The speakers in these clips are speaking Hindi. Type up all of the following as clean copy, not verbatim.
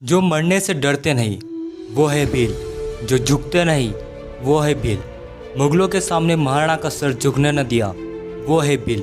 जो मरने से डरते नहीं वो है भील, जो झुकते नहीं वो है भील। मुगलों के सामने महाराणा का सर झुकने न दिया वो है भील।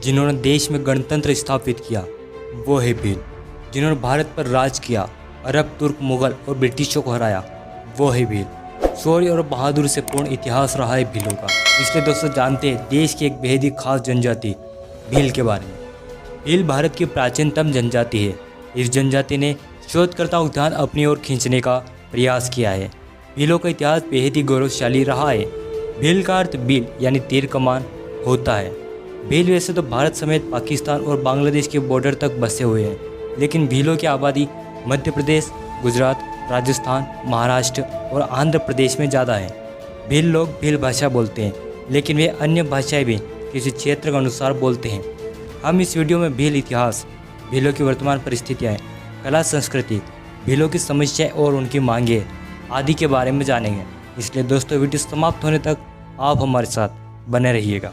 जिन्होंने देश में गणतंत्र स्थापित किया वो है भील। जिन्होंने भारत पर राज किया, अरब, तुर्क, मुगल और ब्रिटिशों को हराया वो है भील। शौर्य और बहादुरी से पूर्ण इतिहास रहा है भीलों का। इसलिए दोस्तों जानते हैं देश की एक बेहद ही खास जनजाति भील के बारे में। भील भारत की प्राचीनतम जनजाति है। इस जनजाति ने शोधकर्ताओं का ध्यान अपनी ओर खींचने का प्रयास किया है। भीलों का इतिहास बेहद ही गौरवशाली रहा है। भील का अर्थ भील यानी तीर कमान होता है। भील वैसे तो भारत समेत पाकिस्तान और बांग्लादेश के बॉर्डर तक बसे हुए हैं, लेकिन भीलों की आबादी मध्य प्रदेश, गुजरात, राजस्थान, महाराष्ट्र और आंध्र प्रदेश में ज़्यादा है। भील लोग भील भाषा बोलते हैं, लेकिन वे अन्य भाषाएं भी किसी क्षेत्र के अनुसार बोलते हैं। हम इस वीडियो में भील इतिहास, भीलों की वर्तमान परिस्थितियाँ, कला, संस्कृति, भीलों की समस्याएं और उनकी मांगें आदि के बारे में जानेंगे। इसलिए दोस्तों वीडियो समाप्त होने तक आप हमारे साथ बने रहिएगा।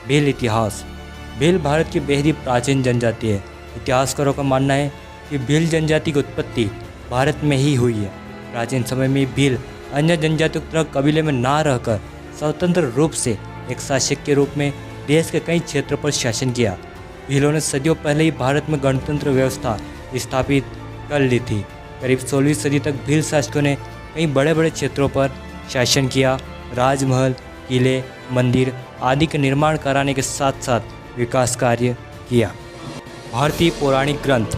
भील इतिहास। भील भारत की बेहद ही प्राचीन जनजाति है। इतिहासकारों का मानना है कि भील जनजाति की उत्पत्ति भारत में ही हुई है। प्राचीन समय में भील अन्य जनजातियों की तरह कबीले में ना रहकर स्वतंत्र रूप से एक शासक के रूप में देश के कई क्षेत्रों पर शासन किया। भीलों ने सदियों पहले ही भारत में गणतंत्र व्यवस्था स्थापित कर ली थी। करीब 16वीं सदी तक भील शासकों ने कई बड़े बड़े क्षेत्रों पर शासन किया। राजमहल, किले, मंदिर आदि के निर्माण कराने के साथ साथ विकास कार्य किया। भारतीय पौराणिक ग्रंथ।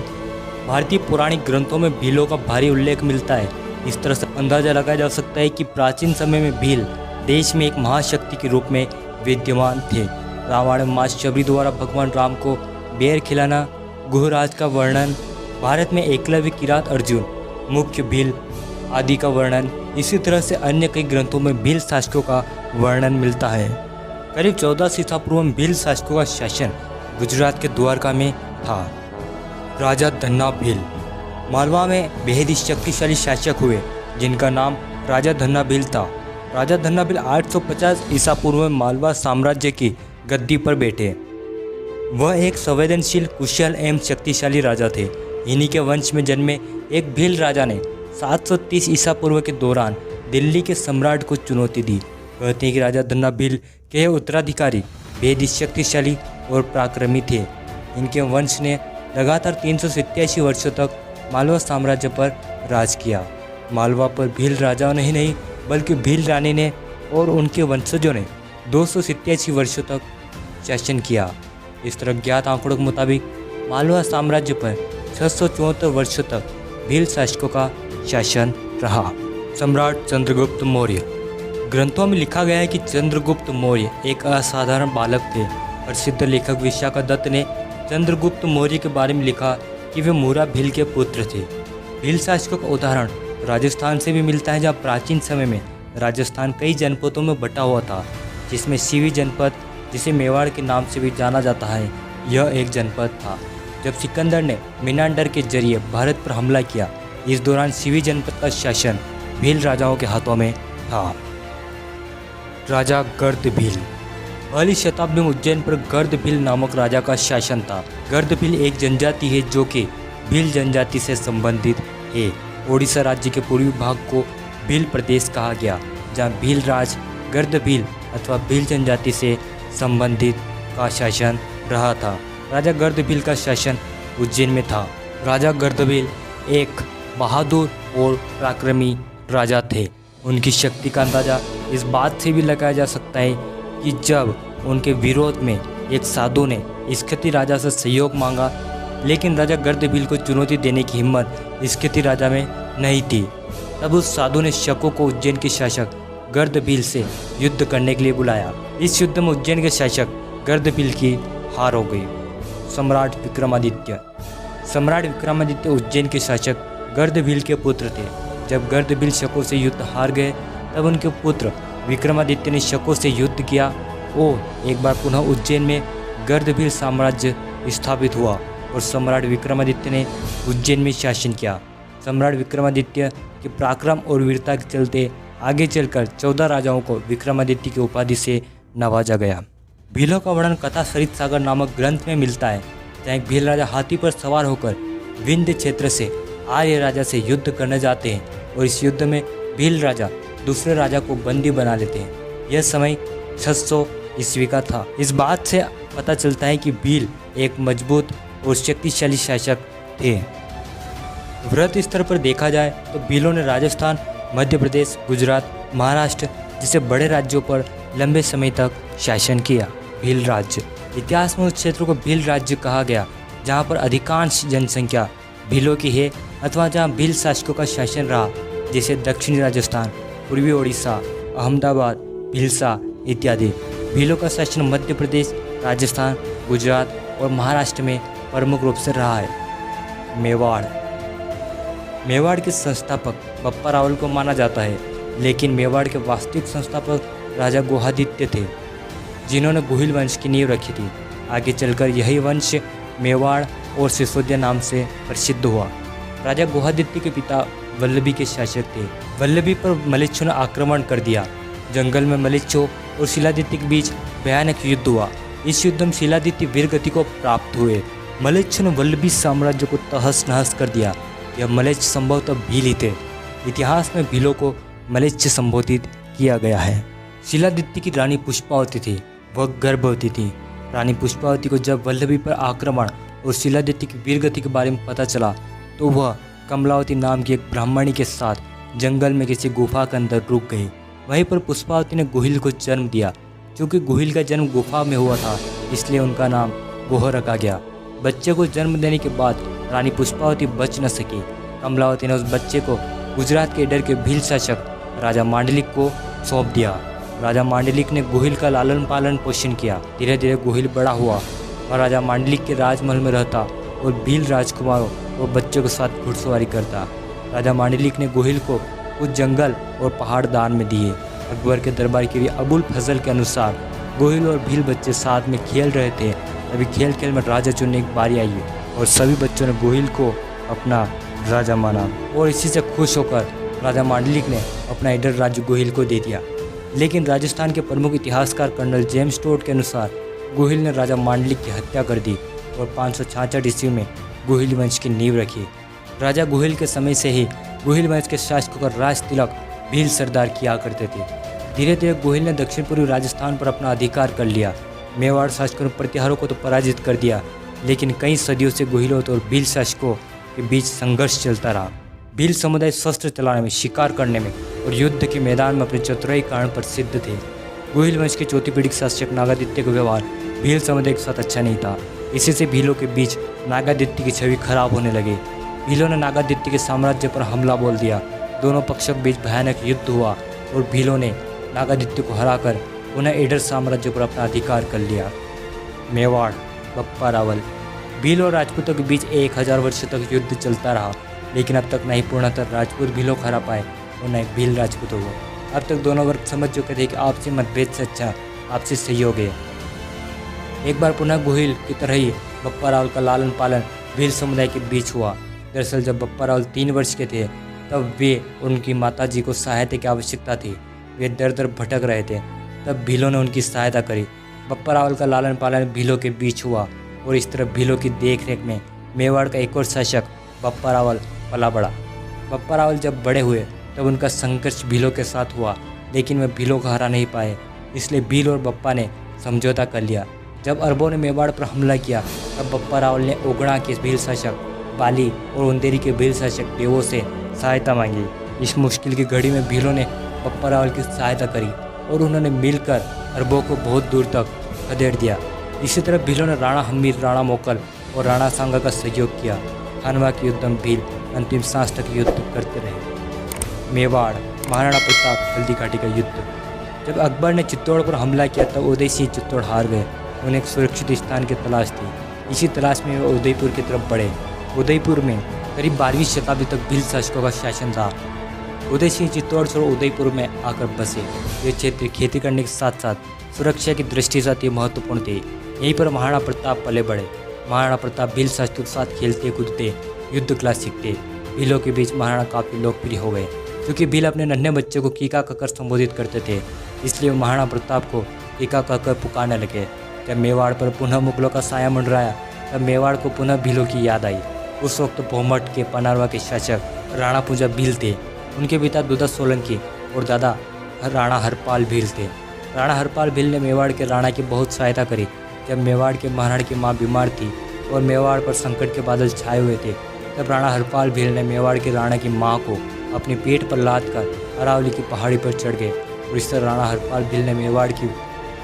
भारतीय पौराणिक ग्रंथों में भीलों का भारी उल्लेख मिलता है। इस तरह से अंदाजा लगाया जा सकता है कि प्राचीन समय में भील देश में एक महाशक्ति के रूप में विद्यमान थे। रावण में मां शबरी द्वारा भगवान राम को बेर खिलाना, गुहराज का वर्णन, भारत में एकलव्य, किरात अर्जुन, मुख्य भील आदि का वर्णन, इसी तरह से अन्य कई ग्रंथों में भील शासकों का वर्णन मिलता है। करीब 1400 ईसा पूर्व में भील शासकों का शासन गुजरात के द्वारका में था। राजा धन्ना भील मालवा में बेहद ही शक्तिशाली शासक हुए, जिनका नाम राजा धन्ना भील था। राजा धन्ना भील 850 ईसा पूर्व में मालवा साम्राज्य की गद्दी पर बैठे। वह एक संवेदनशील, कुशल एवं शक्तिशाली राजा थे। इन्हीं के वंश में जन्मे एक भील राजा ने 730 ईसा पूर्व के दौरान दिल्ली के सम्राट को चुनौती दी। कहते हैं कि राजा धन्ना भील के उत्तराधिकारी बेहद ही शक्तिशाली और पराक्रमी थे। इनके वंश ने लगातार 387 वर्षों तक मालवा साम्राज्य पर राज किया। मालवा पर भील राजाओं ने ही नहीं बल्कि भील रानी ने और उनके वंशजों ने 287 वर्षों तक शासन किया। इस तरह ज्ञात आंकड़ों के मुताबिक मालवा साम्राज्य पर 674 वर्षों तक भील शासकों का शासन रहा। सम्राट चंद्रगुप्त मौर्य। ग्रंथों में लिखा गया है कि चंद्रगुप्त मौर्य एक असाधारण बालक थे। प्रसिद्ध लेखक विशाखा दत्त ने चंद्रगुप्त मौर्य के बारे में लिखा कि वे मूरा भील के पुत्र थे। भील शासकों का उदाहरण राजस्थान से भी मिलता है, जहाँ प्राचीन समय में राजस्थान कई जनपदों में बटा हुआ था, जिसमें सीवी जनपद, जिसे मेवाड़ के नाम से भी जाना जाता है, यह एक जनपद था। जब सिकंदर ने मिनांडर के जरिए भारत पर हमला किया, इस दौरान सीवी जनपद का शासन भील राजाओं के हाथों में था। राजा गर्द भील। पहली शताब्दी में उज्जैन पर गर्द भील नामक राजा का शासन था। गर्द भील एक जनजाति है जो कि भील जनजाति से संबंधित है। ओडिशा राज्य के पूर्वी भाग को भील प्रदेश कहा गया, जहाँ भील राज गर्द भील अथवा भील जनजाति से संबंधित का शासन रहा था। राजा गर्द भील का शासन उज्जैन में था। राजा गर्द भील एक बहादुर और पराक्रमी राजा थे। उनकी शक्ति का अंदाजा इस बात से भी लगाया जा सकता है कि जब उनके विरोध में एक साधु ने स्कंदी राजा से सहयोग मांगा, लेकिन राजा गर्द भील को चुनौती देने की हिम्मत स्कंदी राजा में नहीं थी। तब उस साधु ने शकों को उज्जैन के शासक गर्द भील से युद्ध करने के लिए बुलाया। इस युद्ध में उज्जैन के शासक गर्द भील की हार हो गई। सम्राट विक्रमादित्य। सम्राट विक्रमादित्य उज्जैन के शासक गर्द भील के पुत्र थे। जब गर्द भील शकों से युद्ध हार गए, तब उनके पुत्र विक्रमादित्य ने शकों से युद्ध किया और एक बार पुनः उज्जैन में गर्द भील साम्राज्य स्थापित हुआ और सम्राट विक्रमादित्य ने उज्जैन में शासन किया। सम्राट विक्रमादित्य के पराक्रम और वीरता के चलते आगे चलकर 14 राजाओं को विक्रमादित्य की उपाधि से नवाजा गया। भीलों का वर्णन कथा सरित सागर नामक ग्रंथ में मिलता है, जहाँ एक भील राजा हाथी पर सवार होकर विंध्य क्षेत्र से आर्य राजा से युद्ध करने जाते हैं और इस युद्ध में भील राजा दूसरे राजा को बंदी बना लेते हैं। यह समय 600 ईस्वी का था। इस बात से पता चलता है कि भील एक मजबूत और शक्तिशाली शासक थे। वृहत स्तर पर देखा जाए तो भीलों ने राजस्थान, मध्य प्रदेश, गुजरात, महाराष्ट्र जैसे बड़े राज्यों पर लंबे समय तक शासन किया। भील राज्य इतिहास में उस क्षेत्र को भील राज्य कहा गया जहाँ पर अधिकांश जनसंख्या भीलों की है अथवा जहाँ भील शासकों का शासन रहा, जैसे दक्षिणी राजस्थान, पूर्वी ओडिशा, अहमदाबाद, भीलसा इत्यादि। भीलों का शासन मध्य प्रदेश, राजस्थान, गुजरात और महाराष्ट्र में प्रमुख रूप से रहा है। मेवाड़ के संस्थापक बप्पा रावल को माना जाता है, लेकिन मेवाड़ के वास्तविक संस्थापक राजा गुहादित्य थे, जिन्होंने गुहिल वंश की नींव रखी थी। आगे चलकर यही वंश मेवाड़ और सिसोदिया नाम से प्रसिद्ध हुआ। राजा गुहादित्य के पिता वल्लभी के शासक थे। वल्लभी पर मलेच्छों ने आक्रमण कर दिया। जंगल में मलेच्छों और शिलादित्य के बीच भयानक युद्ध हुआ। इस युद्ध में शिलादित्य वीरगति को प्राप्त हुए। मलेच्छों ने वल्लभी साम्राज्य को तहस नहस कर दिया। यह मलेच्छ संभवतः भील ही थे। इतिहास में भीलों को मलेच्छ संबोधित किया गया है। शिलादित्य की रानी पुष्पावती थी, वह गर्भवती थी। रानी पुष्पावती को जब वल्लभी पर आक्रमण और शिलादित्य की वीरगति के बारे में पता चला तो वह कमलावती नाम की एक ब्राह्मणी के साथ जंगल में किसी गुफा के अंदर रुक गई। वहीं पर पुष्पावती ने गुहिल को जन्म दिया। क्योंकि गुहिल का जन्म गुफा में हुआ था, इसलिए उनका नाम गुह रखा गया। बच्चे को जन्म देने के बाद रानी पुष्पावती बच न सकी। कमलावती ने उस बच्चे को गुजरात के इडर के भील शासक राजा मांडलिक को सौंप दिया। राजा मांडलिक ने गुहिल का लालन पालन पोषण किया। धीरे धीरे गुहिल बड़ा हुआ और राजा मांडलिक के राजमहल में रहता और भील राजकुमारों और बच्चों के साथ घुड़सवारी करता। राजा मांडलिक ने गुहिल को कुछ जंगल और पहाड़ दान में दिए। अकबर के दरबार के लिए अबुल फजल के अनुसार गुहिल और भील बच्चे साथ में खेल रहे थे। अभी खेल खेल में राजा चुनने की बारी आई और सभी बच्चों ने गुहिल को अपना राजा माना और इसी से खुश होकर राजा मांडलिक ने अपना इडर राज्य गुहिल को दे दिया। लेकिन राजस्थान के प्रमुख इतिहासकार कर्नल जेम्स टोड के अनुसार गुहिल ने राजा मांडलिक की हत्या कर दी और 566 ईस्वी में गुहिल वंश की नींव रखी। राजा गुहिल के समय से ही गुहिल वंश के शासकों का राज तिलक भील सरदार किया करते थे। धीरे धीरे गुहिल ने दक्षिण पूर्वी राजस्थान पर अपना अधिकार कर लिया। मेवाड़ शासकों ने प्रतिहारों को तो पराजित कर दिया, लेकिन कई सदियों से गुहिलों और भील शासकों के बीच संघर्ष चलता रहा। भील समुदाय शस्त्र चलाने में, शिकार करने में और युद्ध के मैदान में अपने चतुराई कारण प्रसिद्ध थे। गुहिल वंश के चौथी पीढ़ी के शासक नागादित्य का व्यवहार भील समुदाय के साथ अच्छा नहीं था। इसी से भीलों के बीच नागादित्य की छवि खराब होने लगी। भीलों ने नागादित्य के साम्राज्य पर हमला बोल दिया। दोनों पक्षों के बीच भयानक युद्ध हुआ और भीलों ने नागादित्य को हराकर पुनः इडर साम्राज्य पर अपना अधिकार कर लिया। मेवाड़ बप्पा रावल। भील और राजपूतों के बीच 1000 वर्ष तक युद्ध चलता रहा, लेकिन अब तक न ही पूर्णतः राजपूत भीलों को हरा पाए और न ही भील राजपूतों को। अब तक दोनों वर्ग समझ चुके थे कि आपसी मतभेद से अच्छा आपसी सहयोग है। एक बार पुनः गुहिल की तरह ही बप्पा रावल का लालन पालन भील समुदाय के बीच हुआ। दरअसल जब बप्पा रावल 3 वर्ष के थे तब वे और उनकी माताजी को सहायता की आवश्यकता थी। वे दर दर भटक रहे थे, तब भीलों ने उनकी सहायता करी। बप्पा रावल का लालन पालन भीलों के बीच हुआ और इस तरह भीलों की देखरेख में मेवाड़ का एक और शासक बप्पा रावल पला बढ़ा। बप्पा रावल जब बड़े हुए तब उनका संघर्ष भीलों के साथ हुआ, लेकिन वे भीलों को हरा नहीं पाए। इसलिए भील और बप्पा ने समझौता कर लिया। जब अरबों ने मेवाड़ पर हमला किया तब बप्पा रावल ने ओगड़ा के भील शासक पाली और उंदेरी के भील शासक देवों से सहायता मांगी। इस मुश्किल की घड़ी में भीलों ने बप्पा रावल की सहायता करी और उन्होंने मिलकर अरबों को बहुत दूर तक खदेड़ दिया। इसी तरह भीलों ने राणा हमीर, राणा मोकल और राणा सांगा का सहयोग किया। खानवा के युद्ध में भील अंतिम सांस तक युद्ध करते रहे। मेवाड़ महाराणा प्रताप हल्दी घाटी का युद्ध। जब अकबर ने चित्तौड़ पर हमला किया तब उदय सिंह चित्तौड़ हार गए। उन्हें एक सुरक्षित स्थान की तलाश थी। इसी तलाश में वे उदयपुर की तरफ बढ़े। उदयपुर में करीब 12वीं शताब्दी तक भील शासकों का शासन था। उदय सिंह चित्तौड़ से उदयपुर में आकर बसे। ये क्षेत्र खेती करने के साथ साथ सुरक्षा की दृष्टि से अति महत्वपूर्ण थे। यहीं पर महाराणा प्रताप पले बढ़े। महाराणा प्रताप भील शासकों के साथ खेलते कूदते युद्ध कला सीखते। भीलों के बीच महाराणा काफ़ी लोकप्रिय हो गए। क्योंकि भील अपने नन्हे बच्चे को कीका कहकर संबोधित करते थे, इसलिए महाराणा प्रताप को कीका कहकर पुकारने लगे। जब मेवाड़ पर पुनः मुगलों का साया मंडराया तब मेवाड़ को पुनः भीलों की याद आई। उस वक्त भोमट के पनारवा के शासक राणा पूजा भील थे। उनके पिता दुदत सोलंकी और दादा राणा हरपाल भील थे। राणा हरपाल भील ने मेवाड़ के राणा की बहुत सहायता करी। जब मेवाड़ के महाराणा की मां बीमार थी और मेवाड़ पर संकट के बादल छाए हुए थे, तब राणा हरपाल भील ने मेवाड़ के राणा की मां को अपने पेट पर लाद कर अरावली की पहाड़ी पर चढ़ गए और इस तरह राणा हरपाल भील ने मेवाड़ की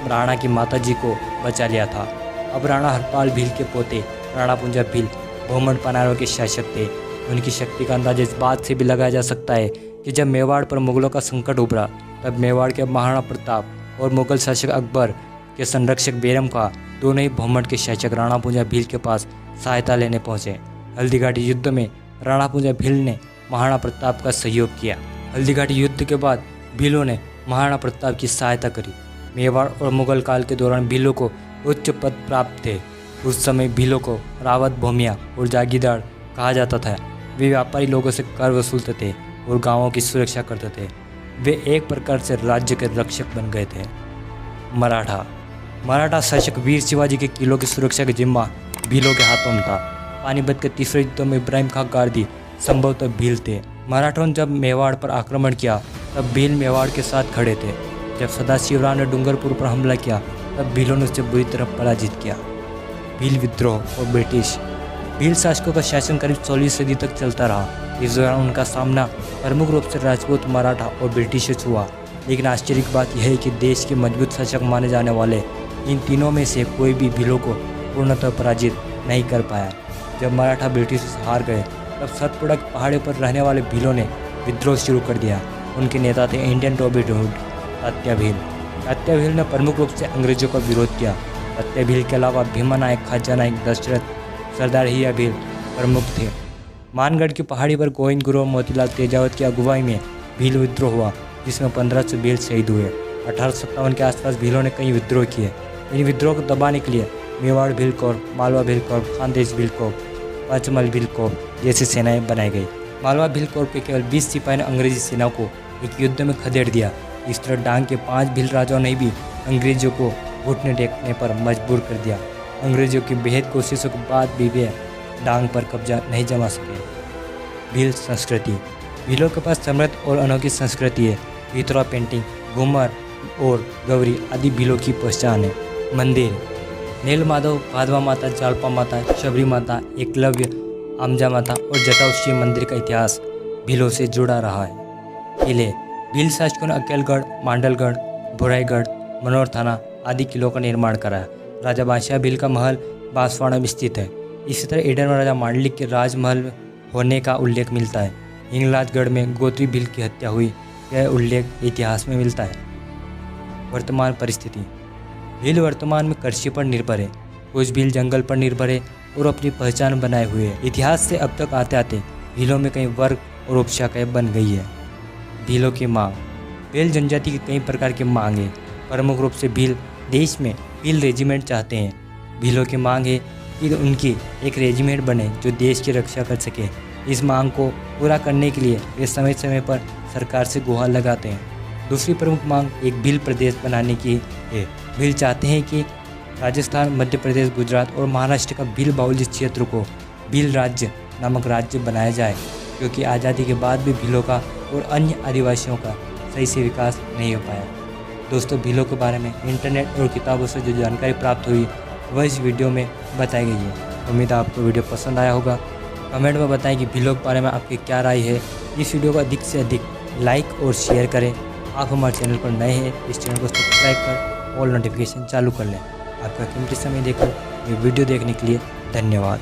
राणा की माताजी को बचा लिया था। अब राणा हरपाल भील के पोते राणा पूंजा भील भोमट पनारवा के शासक थे। उनकी शक्ति का अंदाजा इस बात से भी लगाया जा सकता है कि जब मेवाड़ पर मुगलों का संकट उभरा, तब मेवाड़ के महाराणा प्रताप और मुगल शासक अकबर के संरक्षक बेरम खां दोनों ही भोमट के शासक राणा पूंजा भील के पास सहायता लेने पहुंचे। हल्दीघाटी युद्ध में राणा पूंजा भील ने महाराणा प्रताप का सहयोग किया। हल्दीघाटी युद्ध के बाद भीलों ने महाराणा प्रताप की सहायता करी। मेवाड़ और मुगल काल के दौरान भीलों को उच्च पद प्राप्त थे। उस समय भीलों को रावत, भूमिया और जागीरदार कहा जाता था। वे व्यापारी लोगों से कर वसूलते थे और गांवों की सुरक्षा करते थे। वे एक प्रकार से राज्य के रक्षक बन गए थे। मराठा शासक वीर शिवाजी के किलों की सुरक्षा का जिम्मा भीलों के हाथों में था। पानीपत के तीसरे युद्ध में इब्राहिम खां गारदी संभवतः भील थे। मराठों ने जब मेवाड़ पर आक्रमण किया, तब भील मेवाड़ के साथ खड़े थे। जब सदाशिवराव ने डूंगरपुर पर हमला किया, तब भीलों ने उसे बुरी तरह पराजित किया। भील विद्रोह और ब्रिटिश। भील शासकों का शासन करीब 16वीं सदी तक चलता रहा। इस दौरान उनका सामना प्रमुख रूप से राजपूत, मराठा और ब्रिटिश से हुआ। लेकिन आश्चर्य की बात यह है कि देश के मजबूत शासक माने जाने वाले इन तीनों में से कोई भी भीलों को पूर्णतः पराजित नहीं कर पाया। जब मराठा ब्रिटिश से हार गए, तब सतपुड़ा की पहाड़ी पर रहने वाले भीलों ने विद्रोह शुरू कर दिया। उनके नेता थे Indian robin hood Tatya Bhil. Tatya Bhil ने प्रमुख रूप से अंग्रेजों का विरोध किया। तात्या भील के अलावा भीमा नायक, खाजा नायक, दशरथ, सरदार हिया भील प्रमुख थे। मानगढ़ की पहाड़ी पर गोविंद गुरु और मोतीलाल तेजावत की अगुवाई में भील विद्रोह हुआ, जिसमें 1500 भील शहीद हुए। 1857 के आसपास भीलों ने कई विद्रोह किए। इन विद्रोह को दबाने के लिए Mewar Bhil corps, Malwa Bhil corps, Khandesh Bhil corps, पचमल भील कोर जैसी सेनाएं बनाई गई। मालवा भील कोर के केवल 20 सिपाही ने अंग्रेजी सेना को एक युद्ध में खदेड़ दिया। इस तरह डांग के 5 भील राजाओं ने भी अंग्रेजों को घुटने टेकने पर मजबूर कर दिया। अंग्रेजों की बेहद कोशिशों के बाद भी वे डांग पर कब्जा नहीं जमा सके। भील संस्कृति। भीलों के पास समृद्ध और अनोखी संस्कृति है। भितरवा पेंटिंग, घूमर और गौरी आदि भीलों की पहचान है। मंदिर। नील माधव, भादवा माता, जालपा माता, शबरी माता, एकलव्य, आमजा माता और जटाऊ शिव मंदिर का इतिहास भीलों से जुड़ा रहा है। किले। भील शासकों ने अकेलगढ़, मांडलगढ़, भुराईगढ़, मनोर थाना आदि किलों का निर्माण कराया। राजा बादशाह भील का महल बांसवाड़ा में स्थित है। इसी तरह ईडन में राजा मांडलिक के राजमहल होने का उल्लेख मिलता है। हिंगलाजगढ़ में गोत्री भील की हत्या हुई, यह उल्लेख इतिहास में मिलता है। वर्तमान परिस्थिति। भील वर्तमान में कृषि पर निर्भर है। कुछ भील जंगल पर निर्भर है और अपनी पहचान बनाए हुए है। इतिहास से अब तक आते आते भीलों में कई वर्ग और उपशाखाएं बन गई है। भीलों की मांग। भील जनजाति की कई प्रकार की मांग है। प्रमुख रूप से भील देश में भील रेजिमेंट चाहते हैं। भीलों की मांग है कि उनकी एक रेजिमेंट बने जो देश की रक्षा कर सके। इस मांग को पूरा करने के लिए वे समय समय पर सरकार से गुहार लगाते हैं। दूसरी प्रमुख मांग एक भील प्रदेश बनाने की है। भील चाहते हैं कि राजस्थान, मध्य प्रदेश, गुजरात और महाराष्ट्र का भील बाहुल्य क्षेत्र को भील राज्य नामक राज्य बनाया जाए, क्योंकि आज़ादी के बाद भी भीलों का और अन्य आदिवासियों का सही से विकास नहीं हो पाया। दोस्तों, भीलों के बारे में इंटरनेट और किताबों से जो जानकारी प्राप्त हुई वह इस वीडियो में बताई गई है। उम्मीद है आपको वीडियो पसंद आया होगा। कमेंट में बताएं कि भीलों के बारे में आपकी क्या राय है। इस वीडियो को अधिक से अधिक लाइक और शेयर करें। आप हमारे चैनल पर नए हैं, इस चैनल को सब्सक्राइब कर ऑल नोटिफिकेशन चालू कर लें। आपका कीमती समय देकर ये वीडियो देखने के लिए धन्यवाद।